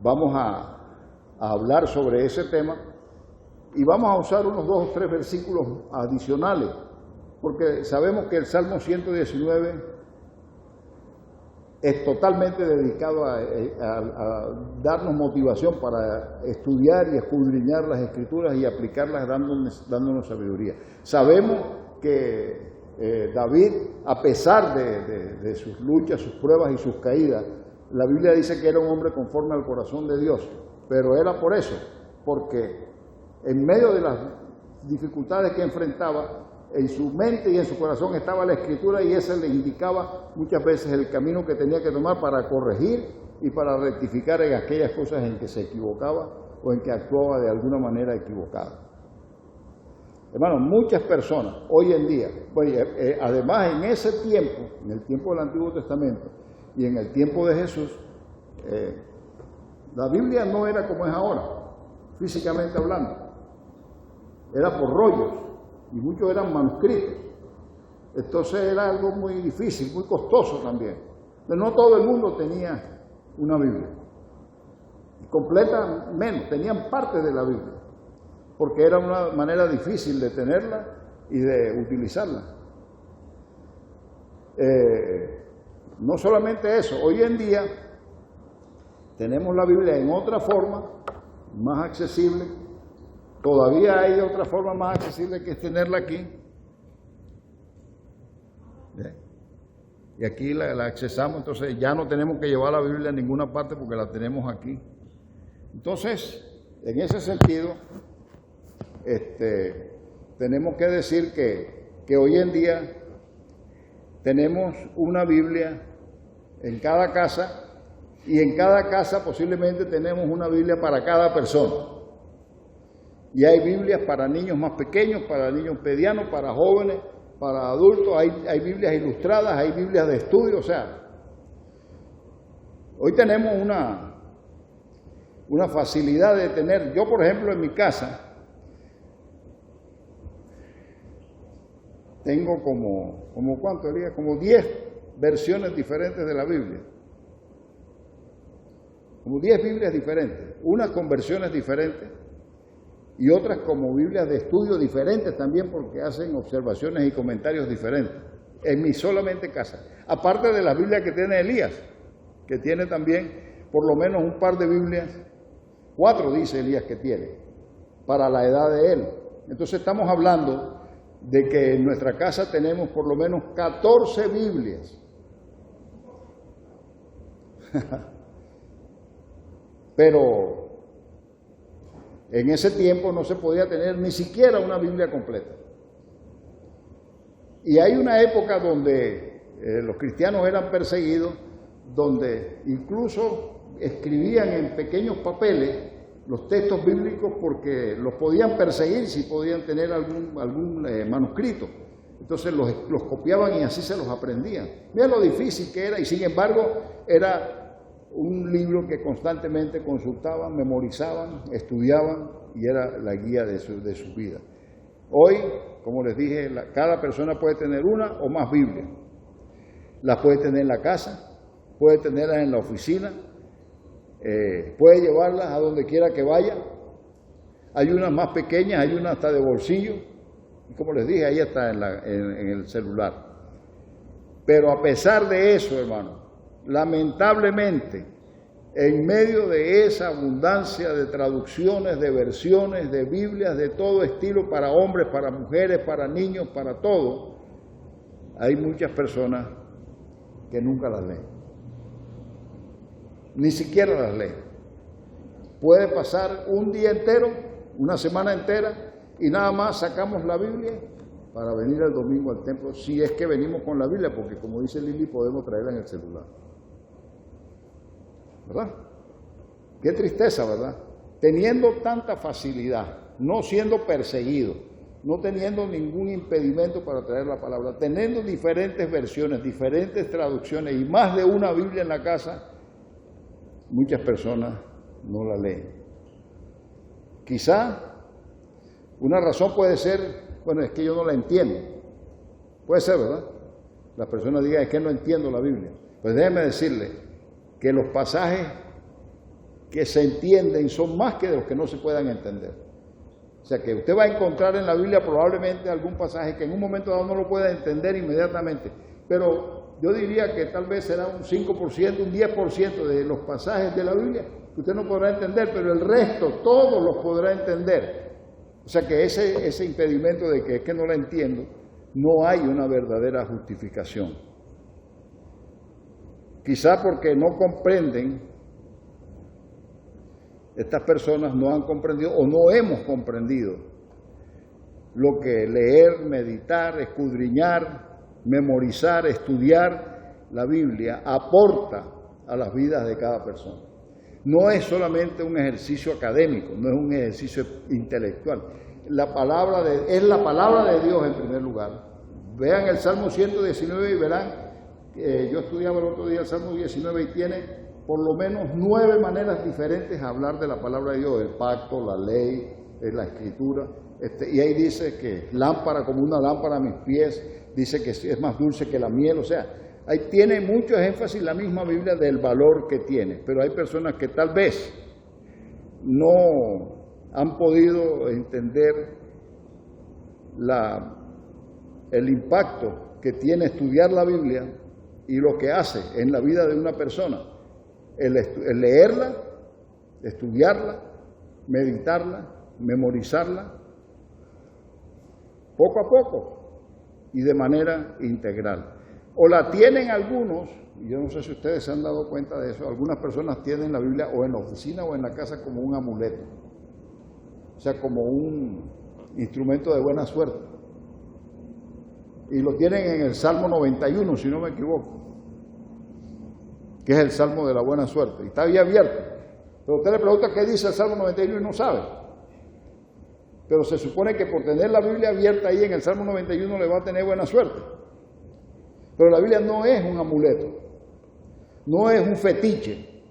vamos a hablar sobre ese tema y vamos a usar unos 2 o 3 versículos adicionales, porque sabemos que el Salmo 119 es totalmente dedicado a darnos motivación para estudiar y escudriñar las Escrituras y aplicarlas dándonos sabiduría. Sabemos que David, a pesar de sus luchas, sus pruebas y sus caídas, la Biblia dice que era un hombre conforme al corazón de Dios, pero era por eso, porque en medio de las dificultades que enfrentaba, en su mente y en su corazón estaba la Escritura y esa le indicaba muchas veces el camino que tenía que tomar para corregir y para rectificar en aquellas cosas en que se equivocaba o en que actuaba de alguna manera equivocada. Hermanos, muchas personas hoy en día, además en ese tiempo, en el tiempo del Antiguo Testamento y en el tiempo de Jesús, la Biblia no era como es ahora, físicamente hablando, era por rollos. Y muchos eran manuscritos. Entonces era algo muy difícil, muy costoso también. Pero no todo el mundo tenía una Biblia. Completa menos, tenían parte de la Biblia, porque era una manera difícil de tenerla y de utilizarla. No solamente eso, hoy en día tenemos la Biblia en otra forma, más accesible. Todavía hay otra forma más accesible que es tenerla aquí. Y aquí la accesamos, entonces ya no tenemos que llevar la Biblia a ninguna parte porque la tenemos aquí. Entonces, en ese sentido, tenemos que decir que hoy en día tenemos una Biblia en cada casa y en cada casa posiblemente tenemos una Biblia para cada persona. Y hay Biblias para niños más pequeños, para niños medianos, para jóvenes, para adultos, hay Biblias ilustradas, hay Biblias de estudio, o sea, hoy tenemos una facilidad de tener, yo por ejemplo en mi casa, tengo como ¿cuánto diría? Como 10 versiones diferentes de la Biblia. Como 10 Biblias diferentes, unas con versiones diferentes, y otras como Biblias de estudio diferentes también porque hacen observaciones y comentarios diferentes, en mi solamente casa. Aparte de la Biblia que tiene Elías, que tiene también por lo menos un par de Biblias, 4 dice Elías que tiene, para la edad de él. Entonces estamos hablando de que en nuestra casa tenemos por lo menos 14 Biblias. Pero en ese tiempo no se podía tener ni siquiera una Biblia completa. Y hay una época donde los cristianos eran perseguidos, donde incluso escribían en pequeños papeles los textos bíblicos porque los podían perseguir si podían tener algún manuscrito. Entonces los copiaban y así se los aprendían. Mira lo difícil que era, y sin embargo era un libro que constantemente consultaban, memorizaban, estudiaban, y era la guía de su vida. Hoy, como les dije, cada persona puede tener una o más Biblias. Las puede tener en la casa, puede tenerlas en la oficina, puede llevarlas a donde quiera que vaya. Hay unas más pequeñas, hay unas hasta de bolsillo, y como les dije, ahí está en el celular. Pero a pesar de eso, hermano, lamentablemente, en medio de esa abundancia de traducciones, de versiones, de Biblias de todo estilo, para hombres, para mujeres, para niños, para todo, hay muchas personas que nunca las leen. Ni siquiera las leen. Puede pasar un día entero, una semana entera, y nada más sacamos la Biblia para venir el domingo al templo, si es que venimos con la Biblia, porque como dice Lili, podemos traerla en el celular. ¿Verdad? Qué tristeza, ¿verdad? Teniendo tanta facilidad, no siendo perseguido, no teniendo ningún impedimento para traer la palabra, teniendo diferentes versiones, diferentes traducciones y más de una Biblia en la casa, muchas personas no la leen. Quizá una razón puede ser, bueno, es que yo no la entiendo. Puede ser, ¿verdad? Las personas digan, es que no entiendo la Biblia. Pues déjeme decirle que los pasajes que se entienden son más que de los que no se puedan entender. O sea que usted va a encontrar en la Biblia probablemente algún pasaje que en un momento dado no lo pueda entender inmediatamente, pero yo diría que tal vez será un 5%, un 10% de los pasajes de la Biblia que usted no podrá entender, pero el resto, todos los podrá entender. O sea que ese impedimento de que es que no la entiendo, no hay una verdadera justificación. Quizá porque no comprenden, estas personas no han comprendido o no hemos comprendido lo que leer, meditar, escudriñar, memorizar, estudiar la Biblia aporta a las vidas de cada persona. No es solamente un ejercicio académico, no es un ejercicio intelectual. Es la palabra de Dios en primer lugar. Vean el Salmo 119 y verán, yo estudiaba el otro día el Salmo 19 y tiene por lo menos 9 maneras diferentes de hablar de la palabra de Dios, el pacto, la ley, la escritura. Y ahí dice que lámpara como una lámpara a mis pies, dice que es más dulce que la miel, o sea, ahí tiene mucho énfasis la misma Biblia del valor que tiene, pero hay personas que tal vez no han podido entender el impacto que tiene estudiar la Biblia y lo que hace en la vida de una persona, el leerla, estudiarla, meditarla, memorizarla, poco a poco y de manera integral. O la tienen algunos, y yo no sé si ustedes se han dado cuenta de eso, algunas personas tienen la Biblia o en la oficina o en la casa como un amuleto, o sea, como un instrumento de buena suerte. Y lo tienen en el Salmo 91, si no me equivoco, que es el Salmo de la buena suerte, y está ahí abierto. Pero usted le pregunta qué dice el Salmo 91 y no sabe. Pero se supone que por tener la Biblia abierta ahí en el Salmo 91 le va a tener buena suerte. Pero la Biblia no es un amuleto, no es un fetiche,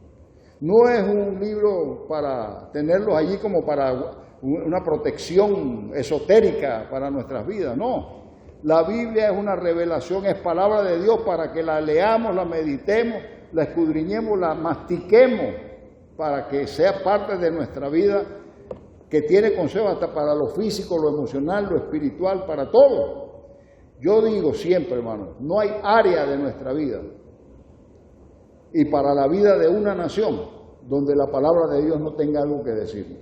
no es un libro para tenerlos allí como para una protección esotérica para nuestras vidas, no. La Biblia es una revelación, es palabra de Dios para que la leamos, la meditemos, la escudriñemos, la mastiquemos, para que sea parte de nuestra vida, que tiene consejo hasta para lo físico, lo emocional, lo espiritual, para todo. Yo digo siempre, hermano, no hay área de nuestra vida y para la vida de una nación donde la palabra de Dios no tenga algo que decirnos.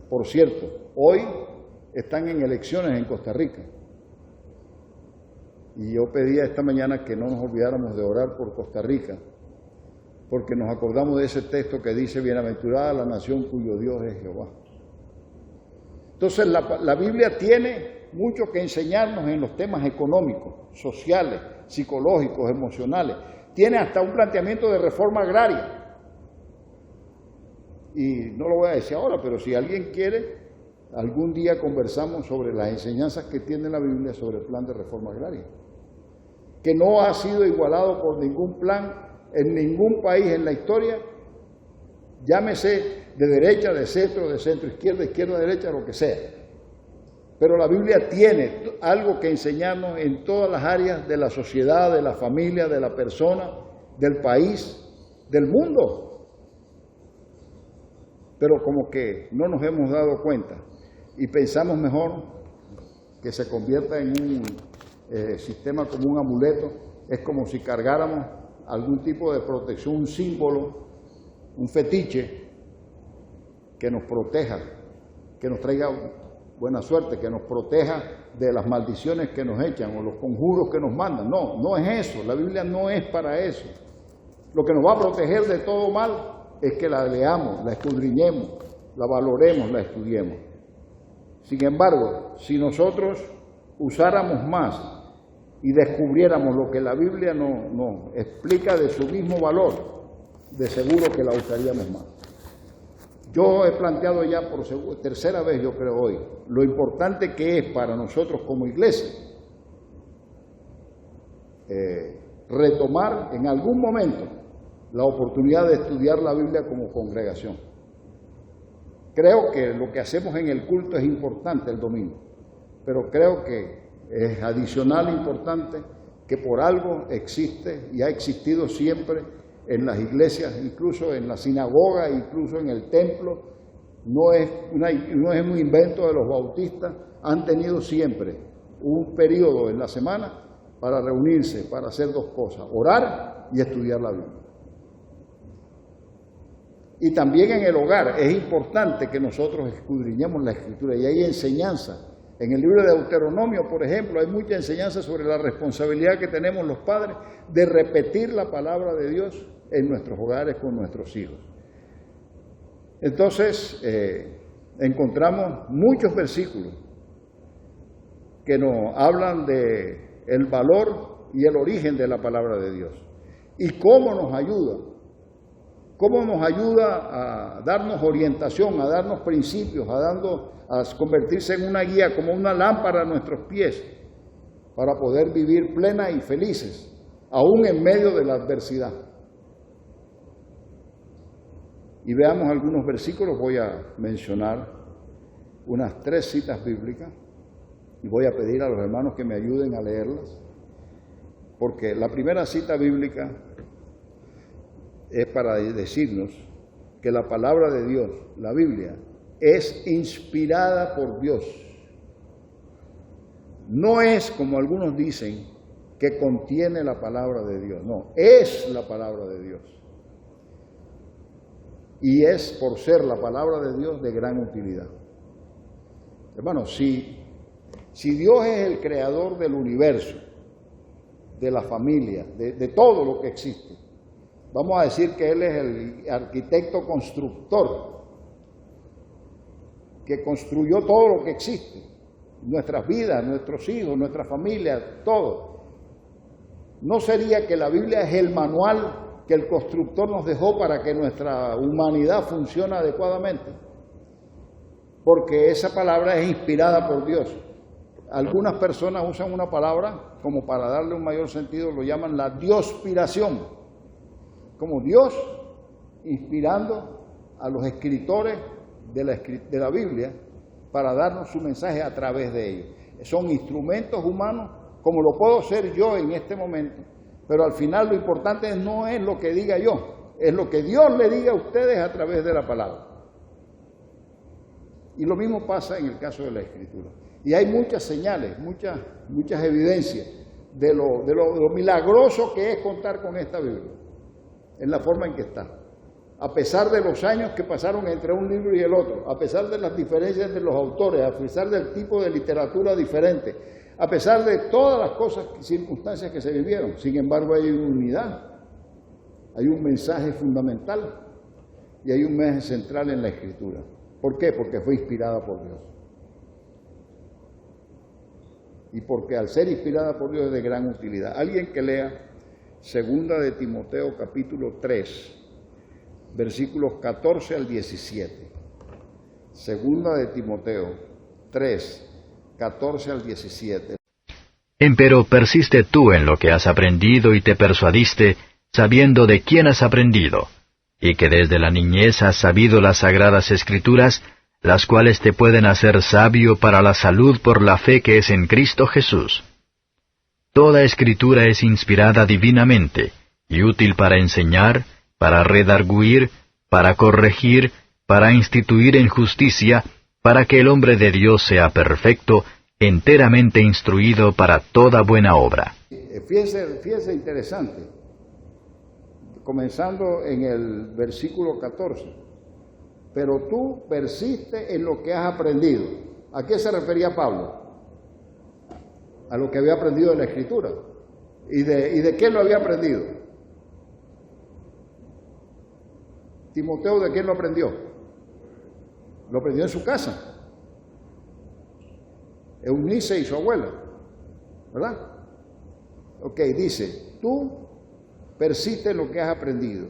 Por cierto, hoy están en elecciones en Costa Rica y yo pedía esta mañana que no nos olvidáramos de orar por Costa Rica, porque nos acordamos de ese texto que dice: bienaventurada la nación cuyo Dios es Jehová. Entonces la Biblia tiene mucho que enseñarnos en los temas económicos, sociales, psicológicos, emocionales. Tiene hasta un planteamiento de reforma agraria. Y no lo voy a decir ahora, pero si alguien quiere, algún día conversamos sobre las enseñanzas que tiene la Biblia sobre el plan de reforma agraria, que no ha sido igualado por ningún plan en ningún país en la historia, llámese de derecha, de centro izquierda, izquierda, derecha, lo que sea. Pero la Biblia tiene algo que enseñarnos en todas las áreas de la sociedad, de la familia, de la persona, del país, del mundo. Pero como que no nos hemos dado cuenta y pensamos mejor que se convierta en un sistema como un amuleto. Es como si cargáramos algún tipo de protección, un símbolo, un fetiche que nos proteja, que nos traiga buena suerte, que nos proteja de las maldiciones que nos echan o los conjuros que nos mandan. No, no es eso. La Biblia no es para eso. Lo que nos va a proteger de todo mal es que la leamos, la escudriñemos, la valoremos, la estudiemos. Sin embargo, si nosotros usáramos más y descubriéramos lo que la Biblia nos explica de su mismo valor, de seguro que la usaríamos más. Yo he planteado ya por tercera vez, yo creo hoy, lo importante que es para nosotros como iglesia retomar en algún momento la oportunidad de estudiar la Biblia como congregación. Creo que lo que hacemos en el culto es importante el domingo, pero creo que es adicional importante que por algo existe y ha existido siempre en las iglesias, incluso en la sinagoga, incluso en el templo, no es un invento de los bautistas, han tenido siempre un periodo en la semana para reunirse, para hacer dos cosas, orar y estudiar la Biblia. Y también en el hogar es importante que nosotros escudriñemos la Escritura, y hay enseñanza. En el libro de Deuteronomio, por ejemplo, hay mucha enseñanza sobre la responsabilidad que tenemos los padres de repetir la palabra de Dios en nuestros hogares con nuestros hijos. Entonces, encontramos muchos versículos que nos hablan de el valor y el origen de la palabra de Dios y cómo nos ayuda a darnos orientación, a darnos principios, a convertirse en una guía, como una lámpara a nuestros pies, para poder vivir plenas y felices, aún en medio de la adversidad. Y veamos algunos versículos. Voy a mencionar unas 3 citas bíblicas y voy a pedir a los hermanos que me ayuden a leerlas, porque la primera cita bíblica es para decirnos que la palabra de Dios, la Biblia, es inspirada por Dios. No es, como algunos dicen, que contiene la palabra de Dios. No, es la palabra de Dios. Y es, por ser la palabra de Dios, de gran utilidad. Hermanos, si Dios es el creador del universo, de la familia, de todo lo que existe, vamos a decir que Él es el arquitecto constructor, que construyó todo lo que existe, nuestras vidas, nuestros hijos, nuestra familia, todo. ¿No sería que la Biblia es el manual que el constructor nos dejó para que nuestra humanidad funcione adecuadamente? Porque esa palabra es inspirada por Dios. Algunas personas usan una palabra como para darle un mayor sentido, lo llaman la diospiración, como Dios inspirando a los escritores de la Biblia para darnos su mensaje a través de ellos. Son instrumentos humanos como lo puedo ser yo en este momento, pero al final lo importante no es lo que diga yo, es lo que Dios le diga a ustedes a través de la palabra. Y lo mismo pasa en el caso de la Escritura. Y hay muchas señales, muchas evidencias de lo milagroso que es contar con esta Biblia, en la forma en que está. A pesar de los años que pasaron entre un libro y el otro, a pesar de las diferencias entre los autores, a pesar del tipo de literatura diferente, a pesar de todas las cosas, circunstancias que se vivieron, sin embargo hay una unidad, hay un mensaje fundamental y hay un mensaje central en la Escritura. ¿Por qué? Porque fue inspirada por Dios. Y porque al ser inspirada por Dios es de gran utilidad. Alguien que lea 2 de Timoteo capítulo 3, versículos 14 al 17. 2 de Timoteo 3, 14 al 17. Empero persiste tú en lo que has aprendido y te persuadiste, sabiendo de quién has aprendido, y que desde la niñez has sabido las sagradas Escrituras, las cuales te pueden hacer sabio para la salud por la fe que es en Cristo Jesús. Toda Escritura es inspirada divinamente, y útil para enseñar, para redarguir, para corregir, para instituir en justicia, para que el hombre de Dios sea perfecto, enteramente instruido para toda buena obra. Fíjese interesante, comenzando en el versículo 14. Pero tú persiste en lo que has aprendido. ¿A qué se refería Pablo? A lo que había aprendido de la Escritura. ¿Y de qué lo había aprendido? Timoteo, ¿de quién lo aprendió? Lo aprendió en su casa. Eunice y su abuela, ¿verdad? Ok, dice, tú persiste en lo que has aprendido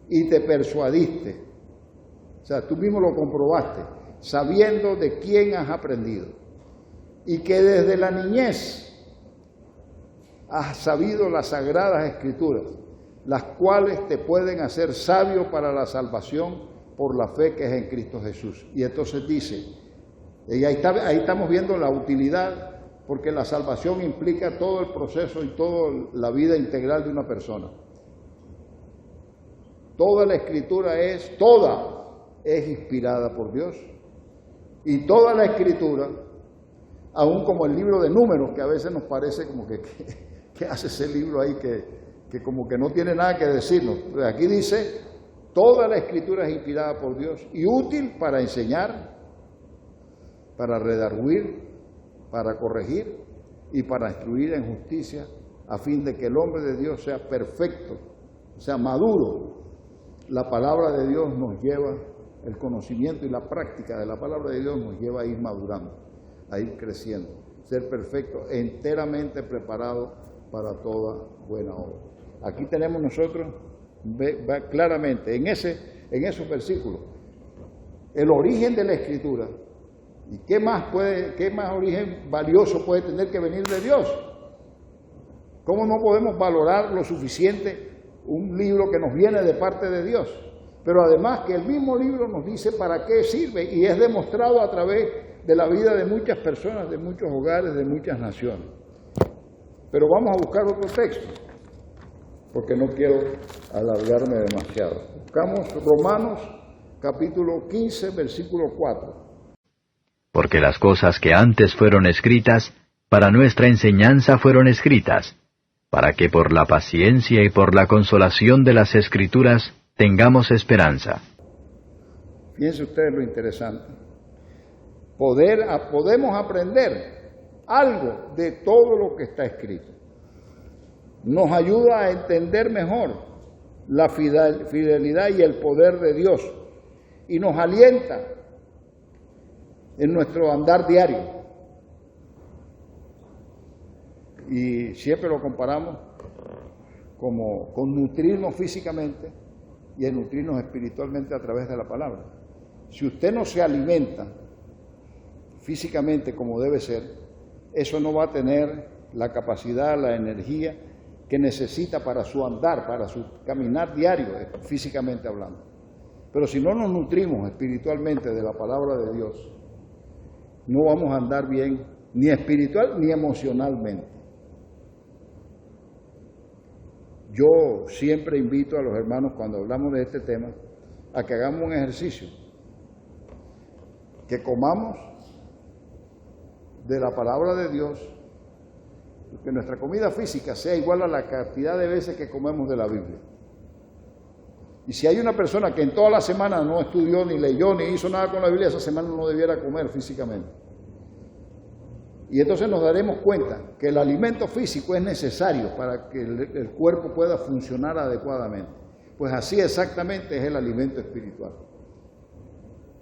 y te persuadiste. O sea, tú mismo lo comprobaste, sabiendo de quién has aprendido. Y que desde la niñez has sabido las sagradas Escrituras, las cuales te pueden hacer sabio para la salvación por la fe que es en Cristo Jesús. Y entonces dice, y ahí estamos viendo la utilidad, porque la salvación implica todo el proceso y toda la vida integral de una persona. Toda la Escritura es inspirada por Dios. Y toda la Escritura, aún como el libro de Números, que a veces nos parece como que hace ese libro ahí que como que no tiene nada que decirnos. Pues aquí dice, toda la Escritura es inspirada por Dios y útil para enseñar, para redarguir, para corregir y para instruir en justicia, a fin de que el hombre de Dios sea perfecto, sea maduro. La palabra de Dios nos lleva, el conocimiento y la práctica de la palabra de Dios nos lleva a ir madurando, a ir creciendo, ser perfecto, enteramente preparado para toda buena obra. Aquí tenemos nosotros claramente en esos versículos el origen de la Escritura. ¿Y qué más origen valioso puede tener que venir de Dios? ¿Cómo no podemos valorar lo suficiente un libro que nos viene de parte de Dios? Pero además que el mismo libro nos dice para qué sirve y es demostrado a través de la vida de muchas personas, de muchos hogares, de muchas naciones. Pero vamos a buscar otro texto, porque no quiero alargarme demasiado. Buscamos Romanos capítulo 15, versículo 4. Porque las cosas que antes fueron escritas, para nuestra enseñanza fueron escritas, para que por la paciencia y por la consolación de las Escrituras tengamos esperanza. Fíjense ustedes lo interesante. Podemos aprender algo de todo lo que está escrito. Nos ayuda a entender mejor la fidelidad y el poder de Dios y nos alienta en nuestro andar diario. Y siempre lo comparamos como con nutrirnos físicamente y en nutrirnos espiritualmente a través de la palabra. Si usted no se alimenta físicamente como debe ser, eso no va a tener la capacidad, la energía que necesita para su andar, para su caminar diario, físicamente hablando. Pero si no nos nutrimos espiritualmente de la palabra de Dios, no vamos a andar bien, ni espiritual ni emocionalmente. Yo siempre invito a los hermanos, cuando hablamos de este tema, a que hagamos un ejercicio, que comamos de la palabra de Dios, que nuestra comida física sea igual a la cantidad de veces que comemos de la Biblia. Y si hay una persona que en toda la semana no estudió, ni leyó, ni hizo nada con la Biblia, esa semana no debiera comer físicamente. Y entonces nos daremos cuenta que el alimento físico es necesario para que el cuerpo pueda funcionar adecuadamente. Pues así exactamente es el alimento espiritual.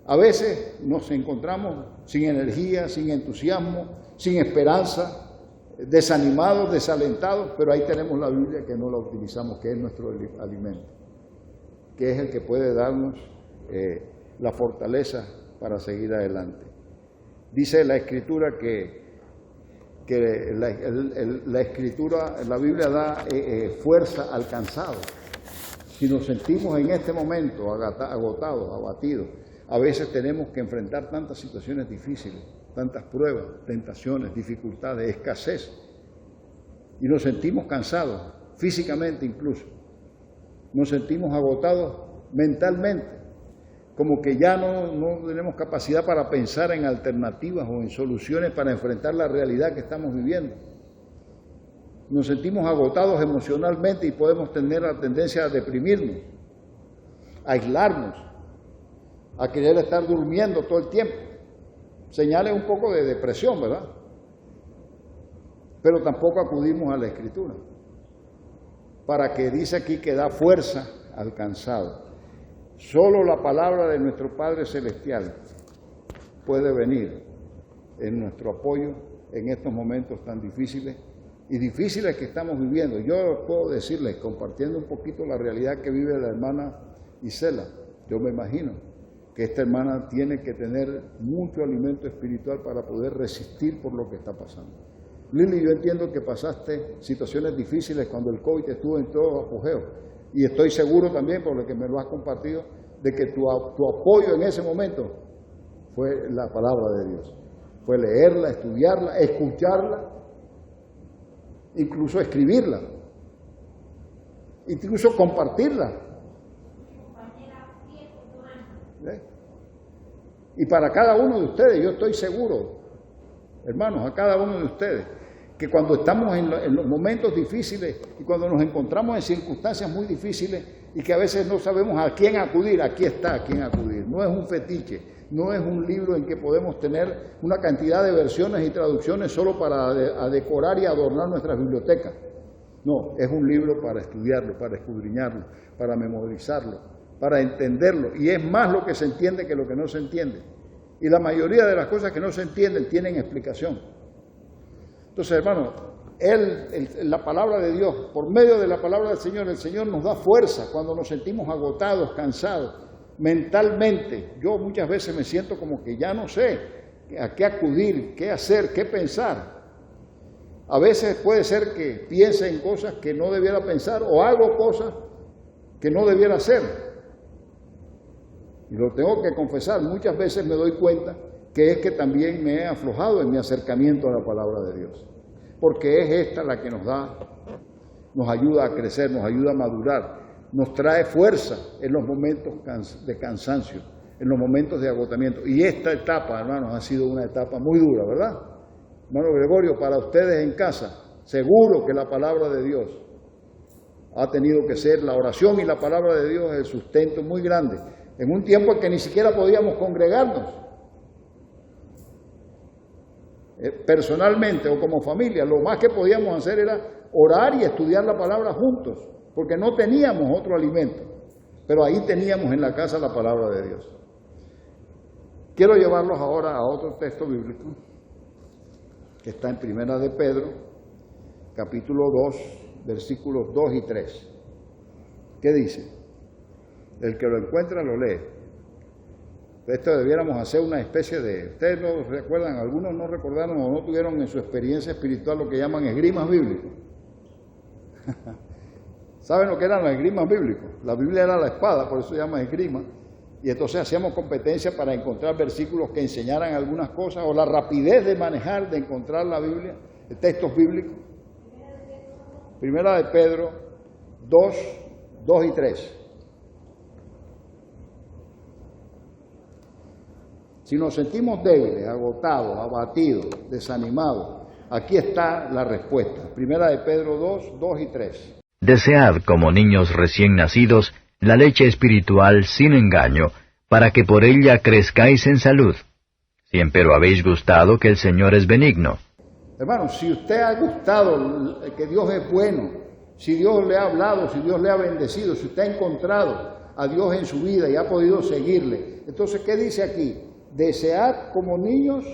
A veces nos encontramos sin energía, sin entusiasmo, sin esperanza, desanimados, desalentados, pero ahí tenemos la Biblia que no la utilizamos, que es nuestro alimento, que es el que puede darnos la fortaleza para seguir adelante. Dice la Escritura que la Escritura, la Biblia da fuerza al cansado. Si nos sentimos en este momento agotados, abatidos, a veces tenemos que enfrentar tantas situaciones difíciles, tantas pruebas, tentaciones, dificultades, escasez, y nos sentimos cansados, físicamente incluso, nos sentimos agotados mentalmente, como que ya no tenemos capacidad para pensar en alternativas o en soluciones para enfrentar la realidad que estamos viviendo. Nos sentimos agotados emocionalmente y podemos tener la tendencia a deprimirnos, a aislarnos, a querer estar durmiendo todo el tiempo. Señales un poco de depresión, ¿verdad? Pero tampoco acudimos a la Escritura, para que dice aquí que da fuerza al cansado. Solo la palabra de nuestro Padre Celestial puede venir en nuestro apoyo en estos momentos tan difíciles y difíciles que estamos viviendo. Yo puedo decirles, compartiendo un poquito la realidad que vive la hermana Isela, yo me imagino que esta hermana tiene que tener mucho alimento espiritual para poder resistir por lo que está pasando. Lili, yo entiendo que pasaste situaciones difíciles cuando el COVID estuvo en todo apogeo, y estoy seguro también, por lo que me lo has compartido, de que tu apoyo en ese momento fue la palabra de Dios. Fue leerla, estudiarla, escucharla, incluso escribirla, incluso compartirla. ¿Ve? Y para cada uno de ustedes, yo estoy seguro, hermanos, a cada uno de ustedes, que cuando estamos en los momentos difíciles y cuando nos encontramos en circunstancias muy difíciles y que a veces no sabemos a quién acudir, aquí está a quién acudir. No es un fetiche, no es un libro en que podemos tener una cantidad de versiones y traducciones solo para decorar y adornar nuestras bibliotecas. No, es un libro para estudiarlo, para escudriñarlo, para memorizarlo, para entenderlo. Y es más lo que se entiende que lo que no se entiende. Y la mayoría de las cosas que no se entienden tienen explicación. Entonces, hermano, la palabra de Dios, por medio de la palabra del Señor, el Señor nos da fuerza cuando nos sentimos agotados, cansados, mentalmente. Yo muchas veces me siento como que ya no sé a qué acudir, qué hacer, qué pensar. A veces puede ser que piense en cosas que no debiera pensar o hago cosas que no debiera hacer. Y lo tengo que confesar, muchas veces me doy cuenta que es que también me he aflojado en mi acercamiento a la palabra de Dios. Porque es esta la que nos ayuda a crecer, nos ayuda a madurar, nos trae fuerza en los momentos de cansancio, en los momentos de agotamiento. Y esta etapa, hermanos, ha sido una etapa muy dura, ¿verdad? Hermano Gregorio, para ustedes en casa, seguro que la palabra de Dios ha tenido que ser la oración y la palabra de Dios el sustento muy grande. En un tiempo en que ni siquiera podíamos congregarnos personalmente o como familia, lo más que podíamos hacer era orar y estudiar la palabra juntos, porque no teníamos otro alimento, pero ahí teníamos en la casa la palabra de Dios. Quiero llevarlos ahora a otro texto bíblico que está en Primera de Pedro, capítulo 2, versículos 2 y 3. ¿Qué dice? El que lo encuentra lo lee. Esto debiéramos hacer una especie de... Ustedes no recuerdan, algunos no recordaron o no tuvieron en su experiencia espiritual lo que llaman esgrimas bíblicos. ¿Saben lo que eran los esgrimas bíblicos? La Biblia era la espada, por eso se llama esgrima. Y entonces hacíamos competencia para encontrar versículos que enseñaran algunas cosas, o la rapidez de manejar, de encontrar la Biblia, textos bíblicos. Primera de Pedro 2 y 3. Si nos sentimos débiles, agotados, abatidos, desanimados, aquí está la respuesta. Primera de Pedro 2 y 3. Desead, como niños recién nacidos, la leche espiritual sin engaño, para que por ella crezcáis en salud. Si empero habéis gustado que el Señor es benigno. Hermano, si usted ha gustado que Dios es bueno, si Dios le ha hablado, si Dios le ha bendecido, si usted ha encontrado a Dios en su vida y ha podido seguirle, entonces, ¿qué dice aquí? Desead como niños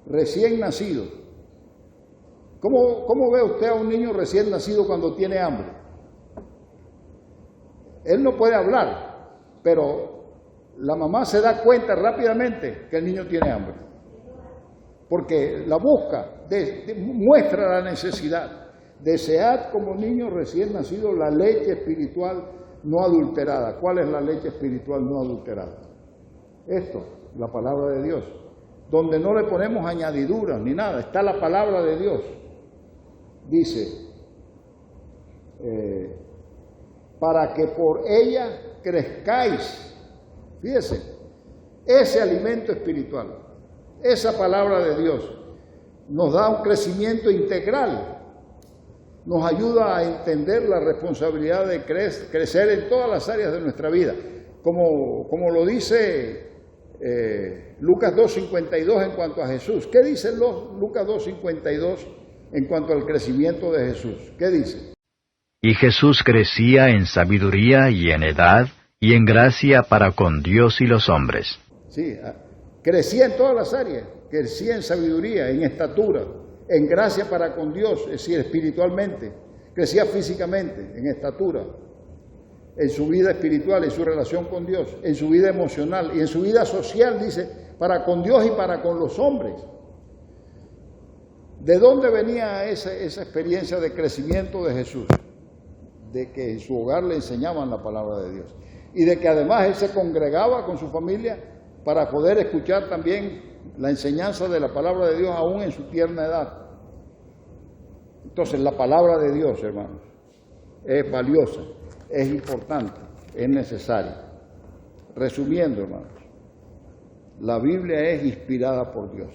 recién nacidos. ¿Cómo ve usted a un niño recién nacido cuando tiene hambre? Él no puede hablar, pero la mamá se da cuenta rápidamente que el niño tiene hambre, porque la busca, muestra la necesidad. Desead como niños recién nacidos la leche espiritual no adulterada. ¿Cuál es la leche espiritual no adulterada? Esto, la palabra de Dios, donde no le ponemos añadiduras ni nada, está la palabra de Dios. Dice, para que por ella crezcáis. Fíjese, ese alimento espiritual, esa palabra de Dios, nos da un crecimiento integral, nos ayuda a entender la responsabilidad de crecer en todas las áreas de nuestra vida, como lo dice Lucas 2:52 en cuanto a Jesús. ¿Qué dice Lucas 2:52 en cuanto al crecimiento de Jesús? ¿Qué dice? Y Jesús crecía en sabiduría y en edad y en gracia para con Dios y los hombres. Sí, crecía en todas las áreas, crecía en sabiduría, en estatura, en gracia para con Dios, es decir, espiritualmente, crecía físicamente, en estatura, en su vida espiritual, en su relación con Dios, en su vida emocional y en su vida social, dice, para con Dios y para con los hombres. ¿De dónde venía esa experiencia de crecimiento de Jesús? De que en su hogar le enseñaban la palabra de Dios y de que además él se congregaba con su familia para poder escuchar también la enseñanza de la palabra de Dios aún en su tierna edad. Entonces la palabra de Dios, hermanos, es valiosa, es importante, es necesaria. Resumiendo, hermanos, la Biblia es inspirada por Dios.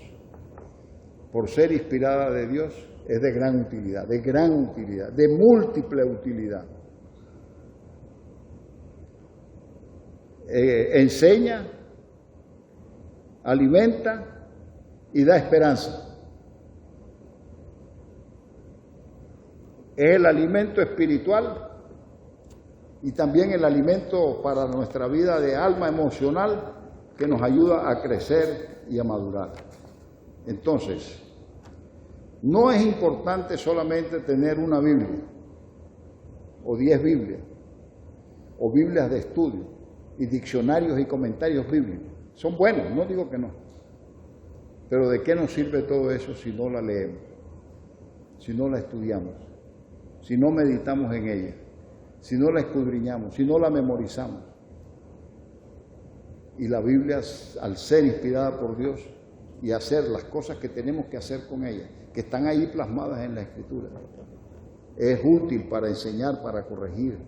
Por ser inspirada de Dios, es de gran utilidad, de múltiple utilidad. Enseña, alimenta y da esperanza. Es el alimento espiritual y también el alimento para nuestra vida de alma emocional que nos ayuda a crecer y a madurar. Entonces, no es importante solamente tener una Biblia, o 10 Biblias, o Biblias de estudio, y diccionarios y comentarios bíblicos. Son buenos, no digo que no. Pero ¿de qué nos sirve todo eso si no la leemos, si no la estudiamos, si no meditamos en ella, si no la escudriñamos, si no la memorizamos? Y la Biblia, al ser inspirada por Dios y hacer las cosas que tenemos que hacer con ella, que están ahí plasmadas en la Escritura, es útil para enseñar, para corregir,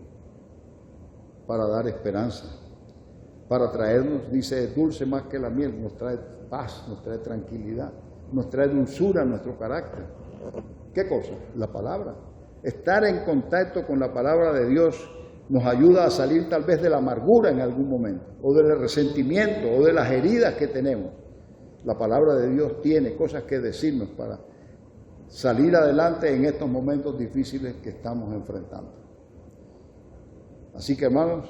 para dar esperanza, para traernos, dice, es dulce más que la miel, nos trae paz, nos trae tranquilidad, nos trae dulzura a nuestro carácter. ¿Qué cosa? La palabra. Estar en contacto con la palabra de Dios nos ayuda a salir tal vez de la amargura en algún momento, o del resentimiento, o de las heridas que tenemos. La palabra de Dios tiene cosas que decirnos para salir adelante en estos momentos difíciles que estamos enfrentando. Así que, hermanos,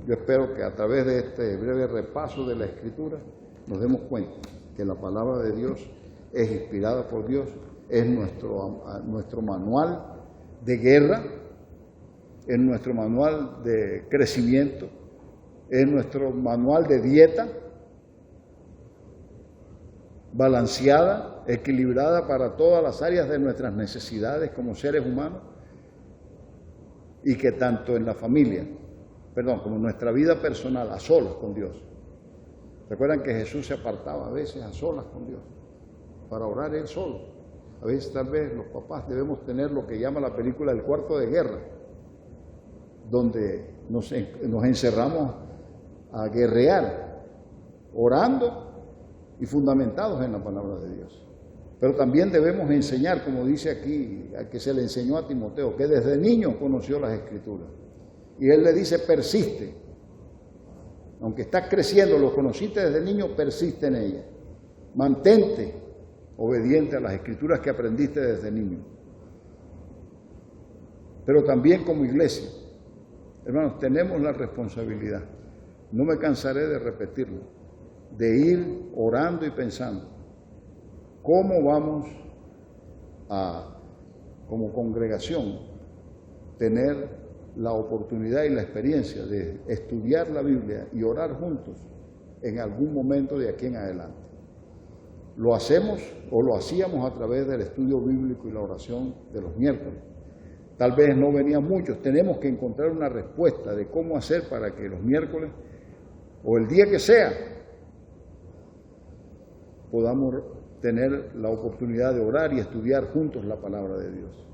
yo espero que a través de este breve repaso de la Escritura nos demos cuenta que la palabra de Dios es inspirada por Dios, es nuestro manual de guerra, es nuestro manual de crecimiento, es nuestro manual de dieta balanceada, equilibrada para todas las áreas de nuestras necesidades como seres humanos, y que tanto en la familia, como en nuestra vida personal, a solas con Dios. ¿Recuerdan que Jesús se apartaba a veces a solas con Dios para orar él solo? A veces tal vez los papás debemos tener lo que llama la película El cuarto de guerra, donde nos encerramos a guerrear, orando y fundamentados en la palabra de Dios. Pero también debemos enseñar, como dice aquí, a que se le enseñó a Timoteo, que desde niño conoció las Escrituras. Y él le dice, persiste. Aunque estás creciendo, lo conociste desde niño, persiste en ella. Mantente obediente a las Escrituras que aprendiste desde niño. Pero también como iglesia, hermanos, tenemos la responsabilidad, no me cansaré de repetirlo, de ir orando y pensando cómo vamos a, como congregación, tener la oportunidad y la experiencia de estudiar la Biblia y orar juntos en algún momento de aquí en adelante. Lo hacemos o lo hacíamos a través del estudio bíblico y la oración de los miércoles. Tal vez no venían muchos, tenemos que encontrar una respuesta de cómo hacer para que los miércoles o el día que sea podamos tener la oportunidad de orar y estudiar juntos la palabra de Dios.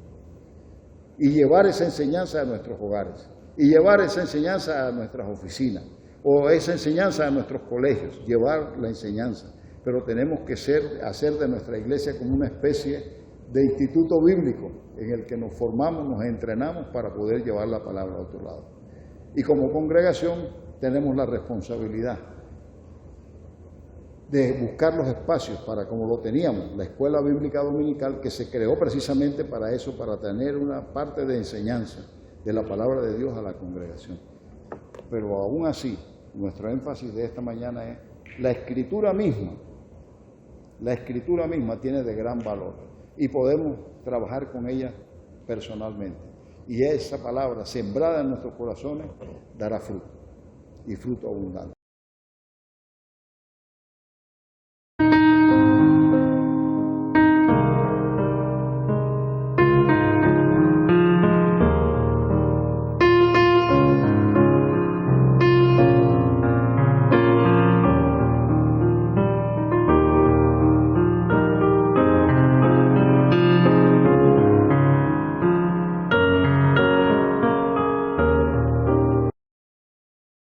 Y llevar esa enseñanza a nuestros hogares, y llevar esa enseñanza a nuestras oficinas, o esa enseñanza a nuestros colegios, llevar la enseñanza. Pero tenemos que hacer de nuestra iglesia como una especie de instituto bíblico en el que nos formamos, nos entrenamos para poder llevar la palabra a otro lado. Y como congregación tenemos la responsabilidad de buscar los espacios para, como lo teníamos, la Escuela Bíblica Dominical, que se creó precisamente para eso, para tener una parte de enseñanza de la palabra de Dios a la congregación. Pero aún así, nuestro énfasis de esta mañana es la Escritura misma. La Escritura misma tiene de gran valor y podemos trabajar con ella personalmente. Y esa palabra sembrada en nuestros corazones dará fruto, y fruto abundante.